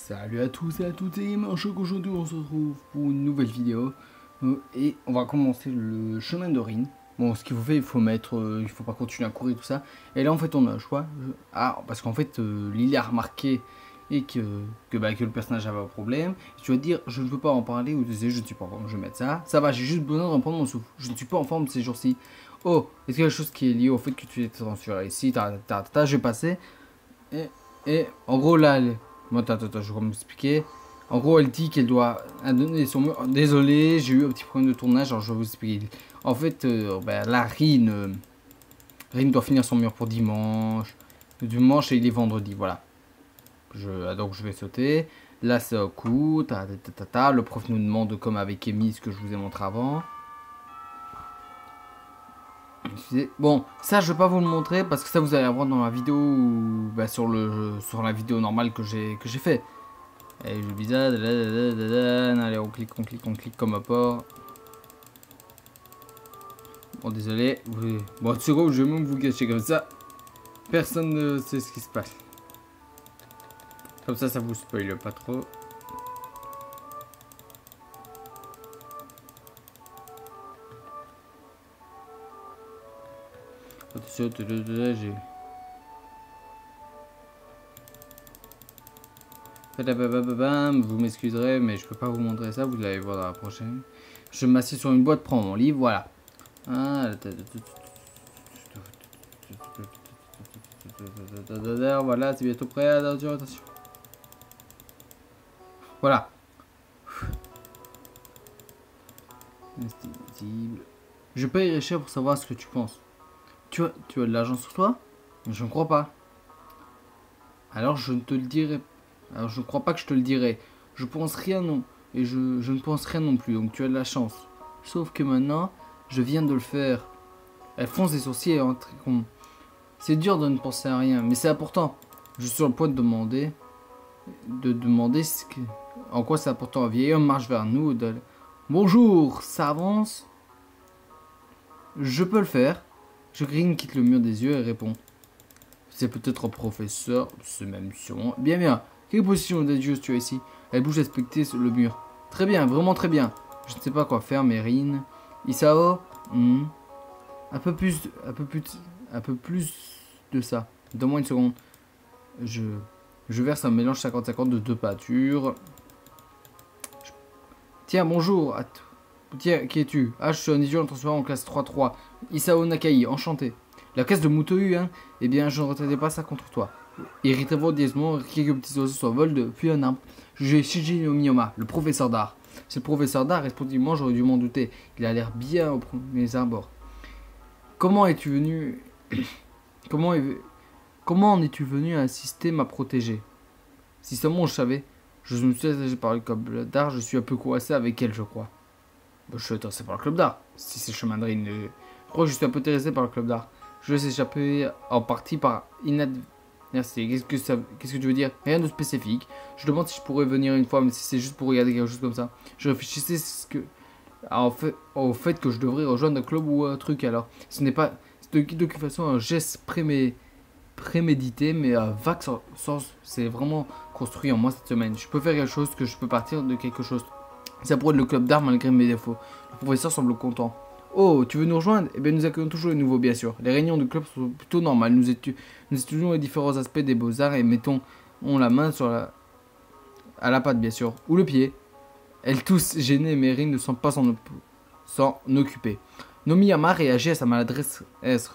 Salut à tous et à toutes et aujourd'hui on se retrouve pour une nouvelle vidéo et on va commencer le chemin de Rin. Bon, ce qu'il faut faire, il faut mettre, il faut pas continuer à courir tout ça. Et là en fait on a le choix, parce qu'en fait Lily a remarqué et que le personnage avait un problème. Et tu vas te dire je ne veux pas en parler ou tu sais je ne suis pas en forme, je vais mettre ça. Ça va, j'ai juste besoin d'en prendre mon souffle. Je ne suis pas en forme ces jours-ci. Oh, est-ce qu'il y a quelque chose qui est lié au fait que tu es transféré ici, je vais passer. Et en gros là, moi, attends, je vais m'expliquer. En gros, elle dit qu'elle doit donner son mur. Désolé, j'ai eu un petit problème de tournage, alors je vais vous expliquer. En fait, là, Rin doit finir son mur pour dimanche. Dimanche et il est vendredi, voilà. Donc je vais sauter. Là, c'est au coup. Le prof nous demande, comme avec Amy, ce que je vous ai montré avant. Bon, ça je vais pas vous le montrer parce que ça vous allez voir dans la vidéo sur la vidéo normale que j'ai fait. Allez, je bizarre, allez on clique comme apport. Bon désolé, bon c'est gros, je vais même vous cacher comme ça. Personne ne sait ce qui se passe. Comme ça vous spoile pas trop. Attention, j'ai... Vous m'excuserez, mais je peux pas vous montrer ça, vous allez voir dans la prochaine. Je m'assieds sur une boîte, prends mon livre, voilà. Voilà, c'est bientôt prêt, attention. Voilà. Je payerai cher pour savoir ce que tu penses. Tu as de l'argent sur toi? Je ne crois pas. Alors je ne te le dirai. Alors je ne crois pas que je te le dirai. Je pense rien non. Et je ne pense rien non plus. Donc tu as de la chance. Sauf que maintenant, je viens de le faire. Elle fonce des sourcils et est très con. C'est dur de ne penser à rien. Mais c'est important. Je suis sur le point de demander. En quoi c'est important. Un vieil homme marche vers nous. Bonjour, ça avance? Je peux le faire. Green quitte le mur des yeux et répond. C'est peut-être un professeur, c'est même sûrement. Bien. Quelle position d'adieu tu as ici? Elle bouge inspecter sur le mur. Très bien, vraiment très bien. Je ne sais pas quoi faire, mais Rin. Isao? Un peu plus de ça. Donne-moi une seconde. Je verse un mélange 50-50 de deux pâtures. Tiens, bonjour. Tiens, qui es-tu? Je suis un étudiant transféré en classe 3-3. Isao Nakai, enchanté. La classe de Mutohu, hein? Eh bien, je ne retraiterai pas ça contre toi. Irritez-vous odieusement, quelques petits oiseaux s'envolent depuis un arbre. J'ai Shiji no Miyama, le professeur d'art. C'est le professeur d'art, respectivement, j'aurais dû m'en douter. Il a l'air bien au premier abord. Comment es-tu venu... Comment en es-tu venu à assister ma protégée? Si seulement je savais. Je me suis attaché par le club d'art, je suis un peu coincé avec elle, je crois. Je suis intéressé par le club d'art. Si c'est le chemin de Rin, je crois que je suis un peu intéressé par le club d'art. Je laisse échapper en partie par Merci. Qu'est-ce que tu veux dire? Rien de spécifique. Je demande si je pourrais venir une fois, mais si c'est juste pour regarder quelque chose comme ça. Je réfléchissais au fait que je devrais rejoindre un club ou un truc alors. Ce n'est pas de toute façon un geste prémédité, mais un vague sens. C'est vraiment construit en moi cette semaine. Je peux faire quelque chose, que je peux partir de quelque chose. Ça pourrait être le club d'art malgré mes défauts. Le professeur semble content. Oh, tu veux nous rejoindre? Eh bien, nous accueillons toujours les nouveaux, bien sûr. Les réunions de club sont plutôt normales. Nous étudions les différents aspects des beaux-arts et mettons la main à la patte, bien sûr. Ou le pied. Elles tous gênées, mais Rin ne semble pas s'en occuper. Nomiyama réagit à sa maladresse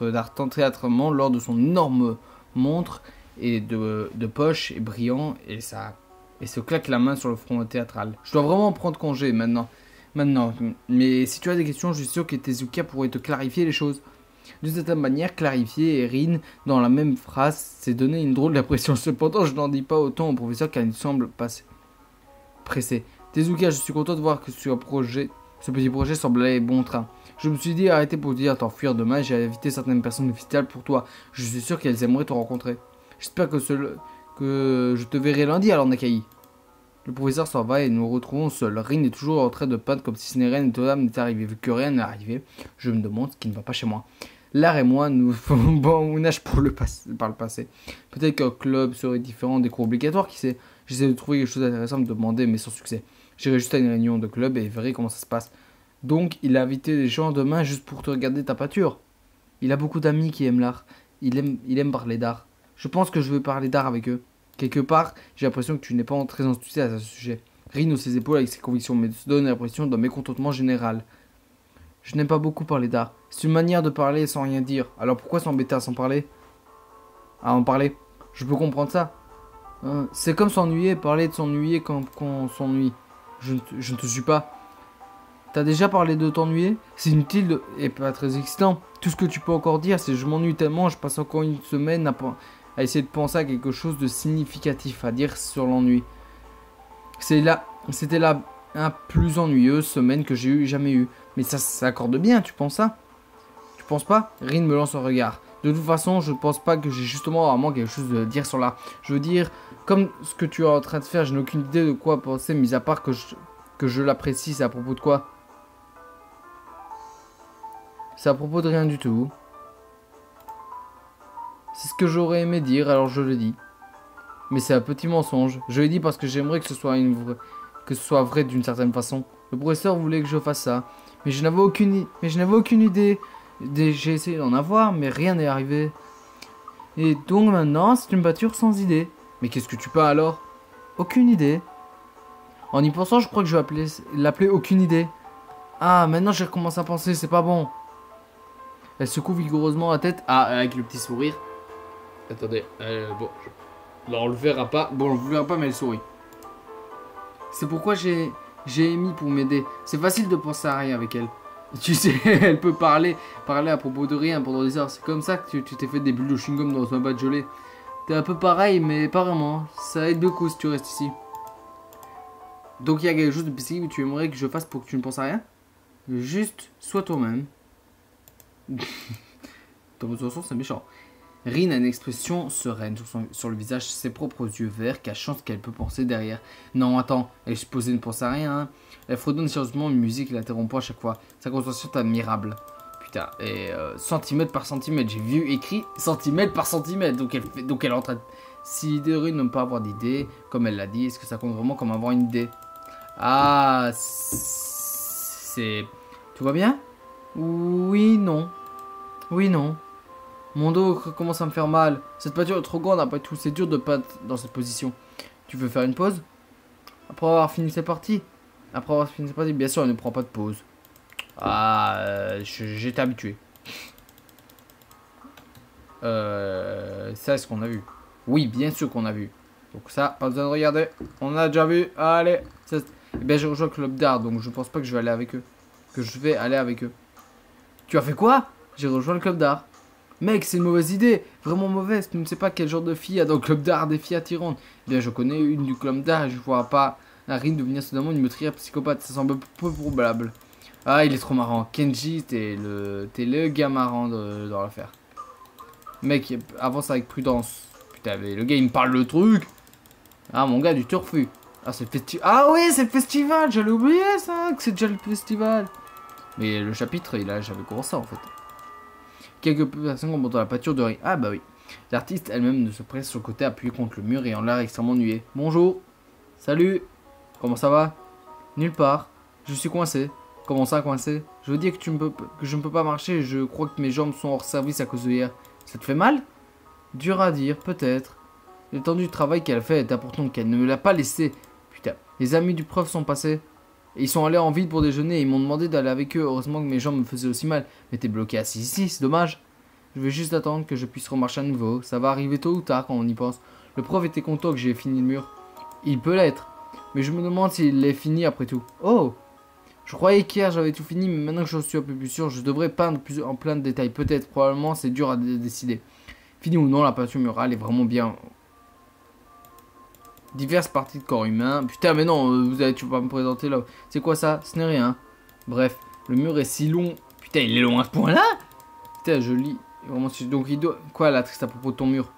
dartant théâtralement lors de son énorme montre et de poche et brillant et se claque la main sur le front théâtral. Je dois vraiment prendre congé maintenant, mais si tu as des questions, je suis sûr que Tezuka pourrait te clarifier les choses. De cette manière, clarifier et Rin dans la même phrase, c'est donner une drôle d'impression. Cependant, je n'en dis pas autant au professeur car il semble pressé. Tezuka, je suis content de voir que ce petit projet semble aller bon train. Je me suis dit arrêtez pour dire t'enfuir demain, j'ai invité certaines personnes officielles pour toi. Je suis sûr qu'elles aimeraient te rencontrer. J'espère que je te verrai lundi alors Nakai. Le professeur s'en va et nous retrouvons seuls. Rin est toujours en train de peindre comme si rien n'était arrivé. Vu que rien n'est arrivé, je me demande ce qui ne va pas chez moi. L'art et moi, nous faisons bon nage par le passé. Peut-être qu'un club serait différent des cours obligatoires, qui sait. J'essaie de trouver quelque chose d'intéressant à me demander, mais sans succès. J'irai juste à une réunion de club et verrai comment ça se passe. Donc, il a invité les gens demain juste pour te regarder ta peinture. Il a beaucoup d'amis qui aiment l'art. Il aime parler d'art. Je pense que je vais parler d'art avec eux. Quelque part, j'ai l'impression que tu n'es pas très enthousiaste à ce sujet. Rin hausse ses épaules avec ses convictions, mais se donne l'impression d'un mécontentement général. Je n'aime pas beaucoup parler d'art. C'est une manière de parler sans rien dire. Alors pourquoi s'embêter à s'en parler? À en parler? Je peux comprendre ça. C'est comme s'ennuyer, parler de s'ennuyer quand on s'ennuie. Je ne te suis pas. T'as déjà parlé de t'ennuyer? C'est inutile et pas très excitant. Tout ce que tu peux encore dire, c'est je m'ennuie tellement, je passe encore une semaine à essayer de penser à quelque chose de significatif à dire sur l'ennui. C'était la plus ennuyeuse semaine que j'ai jamais eue. Mais ça s'accorde bien, tu penses ça? Tu penses pas? Rin me lance un regard. De toute façon, je ne pense pas que j'ai justement vraiment quelque chose à dire sur l'art. Je veux dire, comme ce que tu es en train de faire, je n'ai aucune idée de quoi penser, mis à part que je l'apprécie. C'est à propos de quoi? C'est à propos de rien du tout. C'est ce que j'aurais aimé dire, alors je le dis. Mais c'est un petit mensonge. Je l'ai dit parce que j'aimerais que ce soit vrai d'une certaine façon. Le professeur voulait que je fasse ça. Mais je n'avais aucune idée. J'ai essayé d'en avoir, mais rien n'est arrivé. Et donc maintenant, c'est une peinture sans idée. Mais qu'est-ce que tu peux alors? Aucune idée. En y pensant, je crois que je vais l'appeler aucune idée. Ah, maintenant j'ai recommencé à penser, c'est pas bon. Elle secoue vigoureusement la tête. Ah, avec le petit sourire. Attendez, bon. Là, on le verra pas. Bon, on le verra pas, mais elle sourit. C'est pourquoi j'ai émis pour m'aider. C'est facile de penser à rien avec elle. Tu sais, elle peut parler à propos de rien pendant des heures. C'est comme ça que tu t'es fait des bulles de chewing-gum dans un bas de gelée. T'es un peu pareil, mais pas vraiment. Ça aide beaucoup si tu restes ici. Donc il y a quelque chose de spécifique que tu aimerais que je fasse pour que tu ne penses à rien? Juste, sois toi-même. Dans votre sens, c'est méchant. Rin a une expression sereine sur le visage, ses propres yeux verts, cachant ce qu'elle peut penser derrière. Non, attends, elle est supposée ne penser à rien. Hein. Elle fredonne sérieusement une musique et l'interrompt à chaque fois. Sa concentration est admirable. Putain, et centimètre par centimètre, j'ai vu écrit centimètre par centimètre. Donc elle est en train de... Si l'idée de Rin ne peut pas avoir d'idée, comme elle l'a dit, est-ce que ça compte vraiment comme avoir une idée? Ah, c'est... Tout va bien? Oui, non. Oui, non. Mon dos commence à me faire mal. Cette peinture est trop grande après tout. C'est dur de peindre dans cette position. Tu veux faire une pause? Après avoir fini cette partie? Après avoir fini cette partie, bien sûr, elle ne prend pas de pause. Ah, j'étais habitué. Ça, est-ce qu'on a vu? Oui, bien sûr qu'on a vu. Donc ça, pas besoin de regarder. On a déjà vu. Allez. Eh bien, j'ai rejoint le club d'art, donc je pense pas que je vais aller avec eux. Tu as fait quoi? J'ai rejoint le club d'art. Mec, c'est une mauvaise idée, vraiment mauvaise. Tu ne sais pas quel genre de fille y a dans le club d'art des filles attirantes. Eh bien, je connais une du club d'art et je vois pas Rin devenir soudainement une meurtrière psychopathe. Ça semble peu probable. Ah, il est trop marrant. Kenji, t'es le gars marrant dans l'affaire. Mec, avance avec prudence. Putain, mais le gars, il me parle le truc. Ah, mon gars, du turfu. Ah, c'est le festival. Ah oui, c'est le festival. J'allais oublier ça, que c'est déjà le festival. Mais le chapitre, j'avais commencé en fait. Quelques personnes commentent la peinture de Rin. Ah bah oui. L'artiste elle-même ne se presse sur le côté appuyé contre le mur et en l'air extrêmement ennuyé. Bonjour. Salut. Comment ça va? Nulle part. Je suis coincé. Comment ça coincé? Je veux dire que je ne peux pas marcher. Je crois que mes jambes sont hors service à cause de hier. Ça te fait mal? Dur à dire, peut-être. L'étendue du travail qu'elle a fait est important qu'elle ne me l'a pas laissé. Putain. Les amis du prof sont passés. Et ils sont allés en ville pour déjeuner et ils m'ont demandé d'aller avec eux. Heureusement que mes jambes me faisaient aussi mal. Mais t'es bloqué assis ici, c'est dommage. Je vais juste attendre que je puisse remarcher à nouveau. Ça va arriver tôt ou tard quand on y pense. Le prof était content que j'ai fini le mur. Il peut l'être. Mais je me demande s'il l'est fini après tout. Oh! Je croyais qu'hier j'avais tout fini, mais maintenant que je suis un peu plus sûr, je devrais peindre en plein de détails. Peut-être, probablement, c'est dur à décider. Fini ou non, la peinture murale est vraiment bien. Diverses parties de corps humain. Putain, mais non, tu vas pas me présenter là. C'est quoi ça? Ce n'est rien. Bref, le mur est si long. Putain, il est long à ce point-là? Putain, je lis. Vraiment, donc il doit... Quoi la triste à propos de ton mur?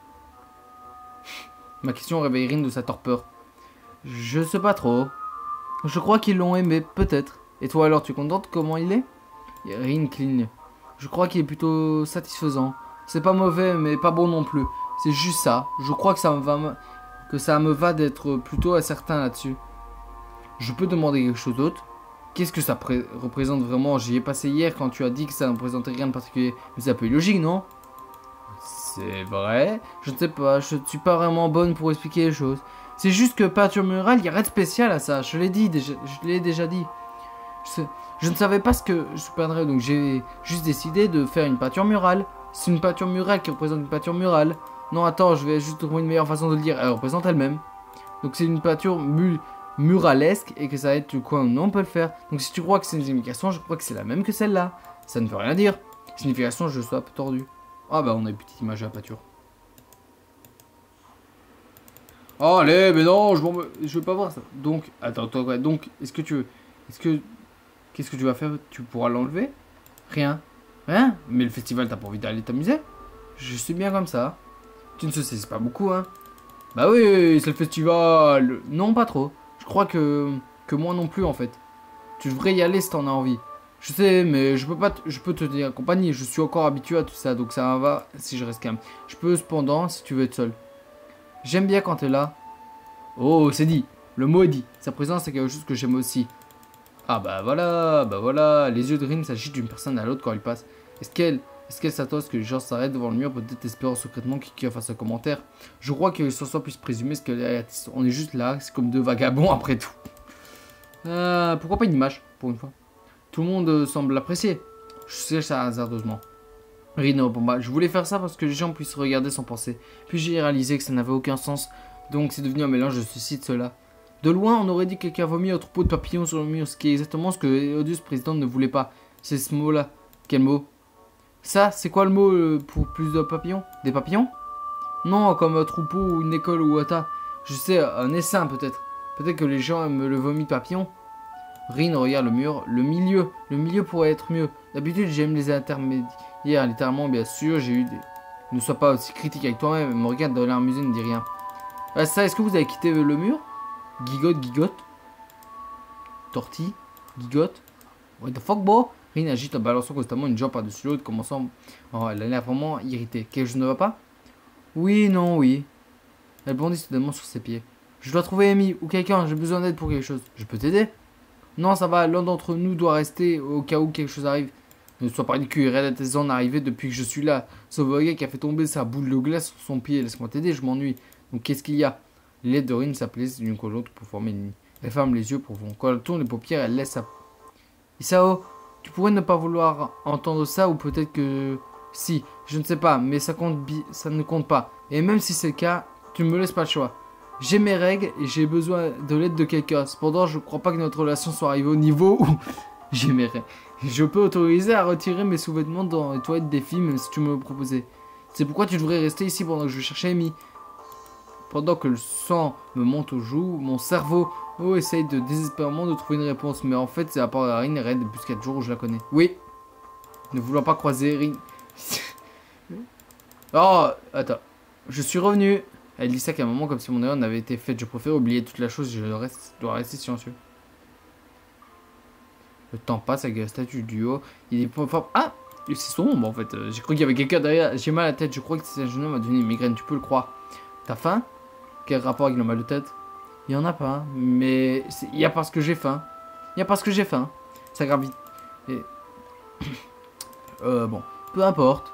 Ma question réveille Rin de sa torpeur. Je sais pas trop. Je crois qu'ils l'ont aimé, peut-être. Et toi alors, tu es contente comment il est? Rin cligne. Je crois qu'il est plutôt satisfaisant. C'est pas mauvais, mais pas bon non plus. C'est juste ça. Je crois que ça va... que ça me va d'être plutôt incertain là-dessus. Je peux demander quelque chose d'autre? Qu'est-ce que ça représente vraiment? J'y ai passé hier quand tu as dit que ça ne représentait rien de particulier. Mais c'est un peu illogique, non? C'est vrai. Je ne sais pas, je ne suis pas vraiment bonne pour expliquer les choses. C'est juste que peinture murale, il n'y a rien de spécial à ça. Je l'ai dit, je l'ai déjà dit. Je ne savais pas ce que je peindrais, donc j'ai juste décidé de faire une peinture murale. C'est une peinture murale qui représente une peinture murale. Non, attends, je vais juste trouver une meilleure façon de le dire. Elle représente elle-même. Donc c'est une peinture muralesque et que ça va être quoi ou non, on peut le faire. Donc si tu crois que c'est une signification, je crois que c'est la même que celle-là. Ça ne veut rien dire. Signification, je sois un peu tordu. Ah bah on a une petite image de la peinture. Oh, allez, mais non, je veux pas voir ça. Donc, attends, ouais, donc, est-ce que tu veux... Qu'est-ce que tu vas faire? Tu pourras l'enlever? Rien. Rien? Mais le festival, t'as pas envie d'aller t'amuser? Je suis bien comme ça. Tu ne sais pas beaucoup, hein? Bah oui, c'est le festival. Non, pas trop. Je crois que moi non plus, en fait. Tu devrais y aller si t'en as envie. Je sais, mais je peux pas, je peux te tenir compagnie. Je suis encore habitué à tout ça, donc ça va si je reste calme. Je peux cependant, si tu veux être seul. J'aime bien quand t'es là. Oh, c'est dit. Le mot est dit. Sa présence, c'est quelque chose que j'aime aussi. Ah bah voilà. Les yeux de Rin s'agitent d'une personne à l'autre quand il passe. Est-ce qu'elle s'attend à ce que les gens s'arrêtent devant le mur, peut-être espérant secrètement quelqu'un fasse un commentaire? Je crois que sans puisse présumer ce que on est juste là, c'est comme deux vagabonds après tout. Pourquoi pas une image, pour une fois? Tout le monde semble l'apprécier. Je sais ça hasardeusement. Rin répond pas. Je voulais faire ça parce que les gens puissent regarder sans penser. Puis j'ai réalisé que ça n'avait aucun sens. Donc c'est devenu un mélange de ceci et de cela. De loin, on aurait dit que quelqu'un a vomi un troupeau de papillons sur le mur, ce qui est exactement ce que l'odieux président ne voulait pas. C'est ce mot-là. Quel mot? Ça, c'est quoi le mot pour plus de papillons? Des papillons? Non, comme un troupeau ou une école ou un tas. Je sais, un essaim peut-être. Peut-être que les gens aiment le vomi de papillons. Rin regarde le mur. Le milieu pourrait être mieux. D'habitude, j'aime les intermédiaires, littéralement, bien sûr. J'ai eu des... Ne sois pas aussi critique avec toi-même. Me regarde dans l'air amusé, ne dis rien. Ça, est-ce que vous avez quitté le mur? Gigotte. Tortille. Gigotte. What the fuck, bro? Rin agite en balançant constamment une jambe par-dessus l'autre, commençant... Oh, elle a l'air vraiment irritée. Quelque chose ne va pas? Oui, non, oui. Elle bondit soudainement sur ses pieds. Je dois trouver Amy ou quelqu'un, j'ai besoin d'aide pour quelque chose. Je peux t'aider? Non, ça va, l'un d'entre nous doit rester au cas où quelque chose arrive. Ne sois pas ridicule, rien à tes en arrivé depuis que je suis là. Sauf un gars qui a fait tomber sa boule de glace sur son pied. Laisse-moi t'aider, je m'ennuie. Donc qu'est-ce qu'il y a? Les lettres de Rin s'applaisent l'une contre l'autre pour former une ligne. Elle ferme les yeux profonds. Quand elle tourne les paupières, elle laisse sa... Isao, tu pourrais ne pas vouloir entendre ça ou peut-être que... Si, je ne sais pas, mais ça ne compte pas. Et même si c'est le cas, tu ne me laisses pas le choix. J'ai mes règles et j'ai besoin de l'aide de quelqu'un. Cependant, je ne crois pas que notre relation soit arrivée au niveau où... j'ai mes règles. Je peux autoriser à retirer mes sous-vêtements dans les toilettes des filles, même si tu me le proposais. C'est pourquoi tu devrais rester ici pendant que je vais chercher Amy. Pendant que le sang me monte aux joues, mon cerveau essaye désespérément de trouver une réponse. Mais en fait, c'est à part la Rin Red depuis 4 jours où je la connais. Oui. Ne voulant pas croiser Rin... Oh, attends. Je suis revenu. Elle dit ça qu'à un moment comme si mon erreur n'avait été faite. Je préfère oublier toute la chose. Je dois rester silencieux. Le temps passe avec la statue du haut. Il est pas fort. Ah, c'est sombre en fait. J'ai cru qu'il y avait quelqu'un derrière. J'ai mal à la tête. Je crois que c'est un jeune homme m'a donné une migraine. Tu peux le croire. T'as faim? Quel rapport avec le mal de tête? Il y en a pas. Mais il y a parce que j'ai faim. Il y a parce que j'ai faim. Ça gravite. Et... bon. Peu importe.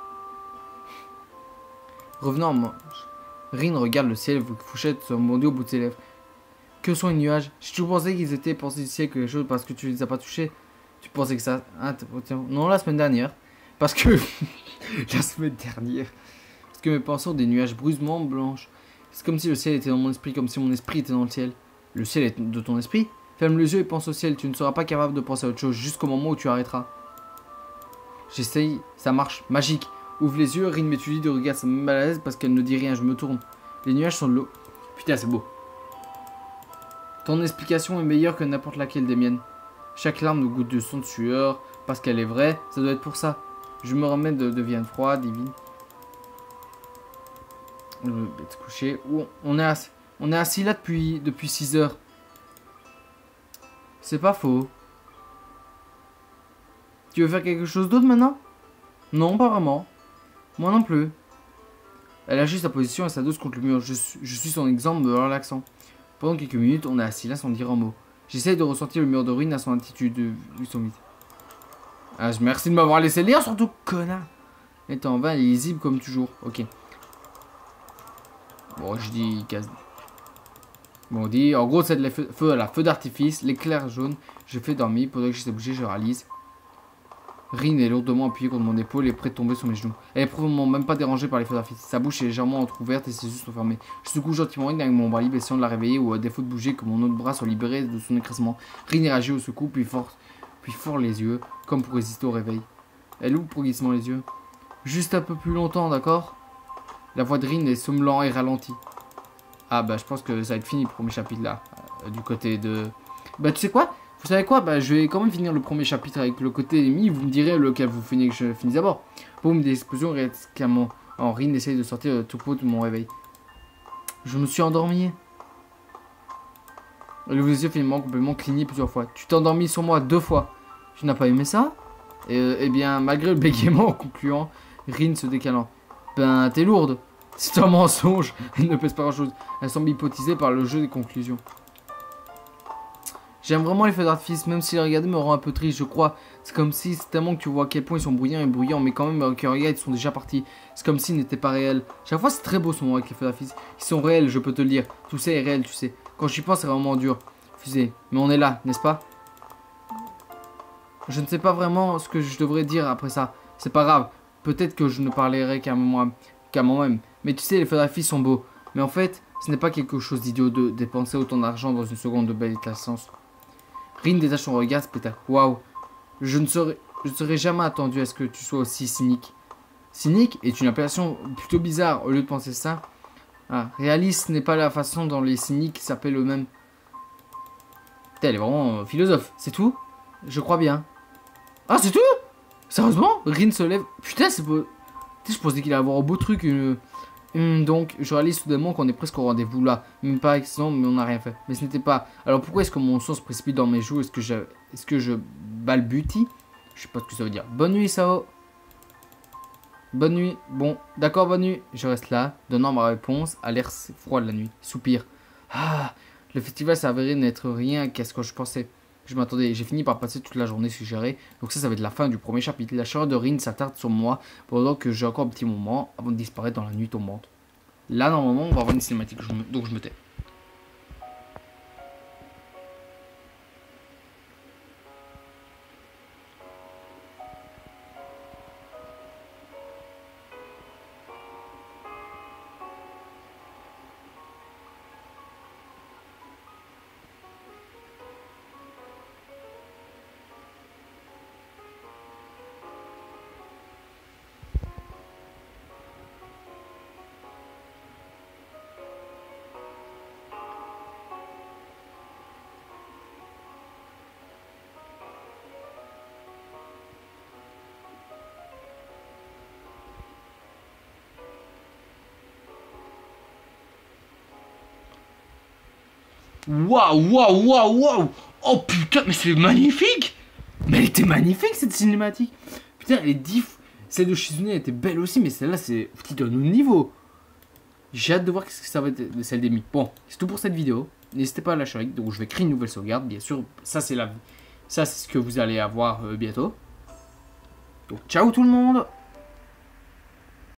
Revenons en manche. Rin regarde le ciel, Fouchette son mot au bout de ses lèvres. Que sont les nuages? J'ai toujours pensé qu'ils étaient pensés du ciel quelque chose parce que tu les as pas touchés. Tu pensais que ça... Ah, non, la semaine dernière. Parce que... la semaine dernière. Parce que mes pensées ont des nuages brusquement blanches. C'est comme si le ciel était dans mon esprit, comme si mon esprit était dans le ciel. Le ciel est de ton esprit? Ferme les yeux et pense au ciel. Tu ne seras pas capable de penser à autre chose jusqu'au moment où tu arrêteras. J'essaye, ça marche, magique. Ouvre les yeux, Rin m'étudie de regard, ça me met mal à l'aise parce qu'elle ne dit rien, je me tourne. Les nuages sont de l'eau. Putain, c'est beau. Ton explication est meilleure que n'importe laquelle des miennes. Chaque larme nous goûte de son de sueur, parce qu'elle est vraie, ça doit être pour ça. Je me remets de viande froide, divine. On va se coucher. On est assis là depuis 6 heures. C'est pas faux. Tu veux faire quelque chose d'autre maintenant? Non, pas vraiment. Moi non plus. Elle ajuste sa position et sa dose contre le mur. Je suis son exemple me relaxant. Pendant quelques minutes, on est assis là sans dire un mot. J'essaye de ressentir le mur de ruine à son attitude vu son vide. Ah, merci de m'avoir laissé lire, surtout, connard. Et en vain, elle est lisible comme toujours. Ok. Bon, je dis casse. Bon, on dit, en gros, c'est le feu d'artifice, l'éclair jaune. Je fais dormir. Pendant que j'essaie de bouger, je réalise. Rin est lourdement appuyée contre mon épaule et près de tomber sur mes genoux. Elle est probablement même pas dérangée par les feux d'artifice. Sa bouche est légèrement entrouverte et ses yeux sont fermés. Je secoue gentiment Rin avec mon bras libre, essayant de la réveiller ou à défaut de bouger que mon autre bras soit libéré de son écrasement. Rin réagit au secours, puis fort les yeux, comme pour résister au réveil. Elle ouvre progressivement les yeux. Juste un peu plus longtemps, d'accord? La voix de Rin est somnolente et ralentie. Ah bah je pense que ça va être fini le premier chapitre là. Du côté de... Bah tu sais quoi? Vous savez quoi? Bah je vais quand même finir le premier chapitre avec le côté ennemi. Vous me direz lequel vous finissez que je finisse d'abord. Boum, des explosions récemment. Rin essaye de sortir tout pot de mon réveil. Je me suis endormi. Elle ouvre les yeux finalement complètement clignés plusieurs fois. Tu t'es endormi sur moi 2 fois. Tu n'as pas aimé ça? Eh bien, malgré le bégaiement concluant, Rin se décalant. Ben, t'es lourde. C'est un mensonge. Elle ne pèse pas grand chose. Elle semble hypnotisée par le jeu des conclusions. J'aime vraiment les feux d'artifice, même si les regarder me rend un peu triste, je crois. C'est comme si, c'est tellement que tu vois à quel point ils sont bruyants et bruyants, mais quand même, que regarde, ils sont déjà partis. C'est comme s'ils n'étaient pas réels. Chaque fois, c'est très beau ce moment avec les feux d'artifice. Ils sont réels, je peux te le dire. Tout ça est réel, tu sais. Quand j'y pense, c'est vraiment dur. Fusée. Mais on est là, n'est-ce pas? Je ne sais pas vraiment ce que je devrais dire après ça. C'est pas grave. Peut-être que je ne parlerai qu'à moi-même. Mais tu sais, les feux d'artifice sont beaux. Mais en fait, ce n'est pas quelque chose d'idiot de dépenser autant d'argent dans une seconde de belle éclatance. Rin détache son regard, Peter. Waouh. Je ne serais jamais attendu à ce que tu sois aussi cynique. Cynique est une appellation plutôt bizarre. Au lieu de penser ça. Ah, réaliste n'est pas la façon dont les cyniques s'appellent eux-mêmes. Elle est vraiment philosophe. C'est tout? Je crois bien. Ah, c'est tout? Sérieusement? Rin se lève. Putain, c'est beau. Je pensais qu'il allait avoir un beau truc. Donc, je réalise soudainement qu'on est presque au rendez-vous là. Même pas accident, mais on n'a rien fait. Mais ce n'était pas. Alors pourquoi est-ce que mon sang se précipite dans mes joues? Est-ce que je balbutie? Je sais pas ce que ça veut dire. Bonne nuit, Sao. Bonne nuit. Bon, d'accord, bonne nuit. Je reste là, donnant ma réponse à l'air froid de la nuit. Soupir. Ah, le festival s'avérait n'être rien qu'à ce que je pensais. Je m'attendais, j'ai fini par passer toute la journée suggérée. Donc ça va être la fin du premier chapitre. La chaleur de Rin s'attarde sur moi pendant que j'ai encore un petit moment avant de disparaître dans la nuit tombante. Là, normalement, on va avoir une cinématique, donc je me tais. Waouh, waouh, waouh, waouh! Oh putain, mais c'est magnifique! Mais elle était magnifique cette cinématique! Putain, elle est diff. Celle de Shizune était belle aussi, mais celle-là, c'est petit d'un autre niveau. J'ai hâte de voir ce que ça va être de celle d'Emi. Bon, c'est tout pour cette vidéo. N'hésitez pas à lâcher un like, donc je vais créer une nouvelle sauvegarde, bien sûr. Ça, c'est ce que vous allez avoir bientôt. Donc, ciao tout le monde!